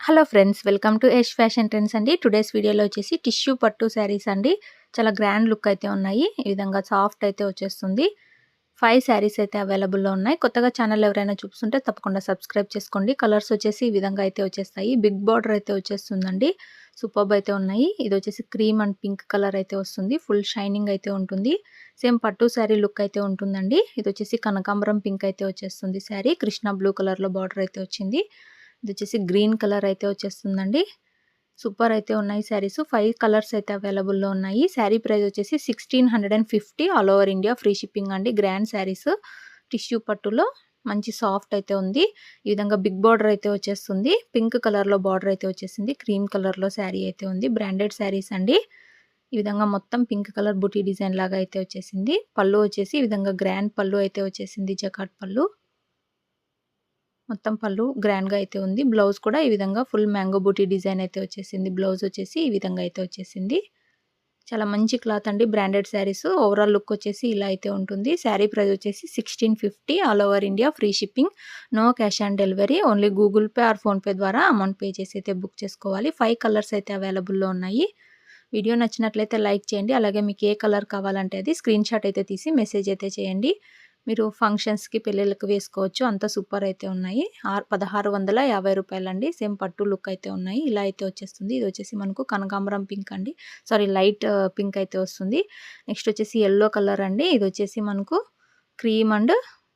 Hello friends, welcome to Yash fashion trends అండి. Today's వీడియోలో వచ్చేసి టిష్యూ పట్టు శారీస్ అండి. చాలా గ్రాండ్ లుక్ అయితే ఉన్నాయి. ఈ విధంగా సాఫ్ట్ అయితే వచ్చేస్తుంది. 5 శారీస్ అయితే అవైలబుల్లో ఉన్నాయి. కొత్తగా ఛానల్ ఎవరైనా చూస్తుంటే తప్పకుండా సబ్స్క్రైబ్ చేసుకోండి. కలర్స్ వచ్చేసి ఈ విధంగా అయితే వచ్చేస్తాయి. బిగ్ బార్డర్ అయితే వచ్చేస్తుందండి. సూపర్బ్ అయితే ఉన్నాయి. ఇది వచ్చేసి క్రీమ్ అండ్ పింక్ కలర్ అయితే వస్తుంది. ఫుల్ షైనింగ్ అయితే ఉంటుంది. సేమ్ పట్టు శారీ లుక్ అయితే ఉంటుందండి. ఇది వచ్చేసి కనకాంబరం పింక్ అయితే వచ్చేస్తుంది శారీ. కృష్ణ బ్లూ కలర్లో బార్డర్ అయితే వచ్చింది. ఇది వచ్చేసి గ్రీన్ కలర్ అయితే వచ్చేస్తుందండి. సూపర్ అయితే ఉన్నాయి శారీస్. 5 కలర్స్ అయితే అవైలబుల్లో ఉన్నాయి. శారీ ప్రైస్ వచ్చేసి 1650 all over India free shipping అండి. గ్రాండ్ శారీస్ టిష్యూ పట్టులో మంచి సాఫ్ట్ అయితే ఉంది. ఈ విధంగా బిగ్ బార్డర్ అయితే వచ్చేస్తుంది. పింక్ కలర్లో బార్డర్ అయితే వచ్చేసింది. క్రీమ్ కలర్లో శారీ అయితే ఉంది. బ్రాండెడ్ శారీస్ అండి. ఈ విధంగా మొత్తం పింక్ కలర్ బుటీ డిజైన్ లాగా అయితే వచ్చేసింది. పళ్ళు వచ్చేసి ఈ విధంగా గ్రాండ్ పళ్ళు అయితే వచ్చేసింది. జకాట్ పళ్ళు. మొత్తం పళ్ళు గ్రాండ్‌గా అయితే ఉంది. బ్లౌజ్ కూడా ఈ విధంగా ఫుల్ మ్యాంగో బూటీ డిజైన్ అయితే వచ్చేసింది. బ్లౌజ్ వచ్చేసి ఈ విధంగా అయితే వచ్చేసింది. చాలా మంచి క్లాత్ అండి. బ్రాండెడ్ శారీస్. ఓవరాల్ లుక్ వచ్చేసి ఇలా అయితే ఉంటుంది. శారీ ప్రైస్ వచ్చేసి 1650 all over India free shipping. No cash on delivery. Only Google Pay or PhonePe ద్వారా అమౌంట్ పే చేసి అయితే బుక్ చేసుకోవాలి. 5 కలర్స్ అయితే అవైలబుల్‌లో ఉన్నాయి. వీడియో నచ్చినట్లయితే లైక్ చేయండి. అలాగే మీకు ఏ కలర్ కావాలంటే అది స్క్రీన్‌షాట్ అయితే తీసి మెసేజ్ అయితే చేయండి. మీరు ఫంక్షన్స్‌కి, పెళ్ళిళ్ళకి వేసుకోవచ్చు. అంత సూపర్ అయితే ఉన్నాయి. 1650 అండి. సేమ్ పట్టు లుక్ అయితే ఉన్నాయి. ఇలా అయితే వచ్చేస్తుంది. ఇది వచ్చేసి మనకు కనకాంబరం పింక్ అండి. సారీ, లైట్ పింక్ అయితే వస్తుంది. నెక్స్ట్ వచ్చేసి యెల్లో కలర్ అండి. ఇది వచ్చేసి మనకు క్రీమ్ అండ్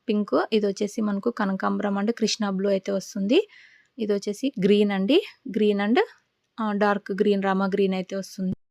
పింక్. ఇది వచ్చేసి మనకు కనకాంబరం అండ్ కృష్ణ బ్లూ అయితే వస్తుంది. ఇది వచ్చేసి గ్రీన్ అండి. Green and dark green, Rama green అయితే వస్తుంది.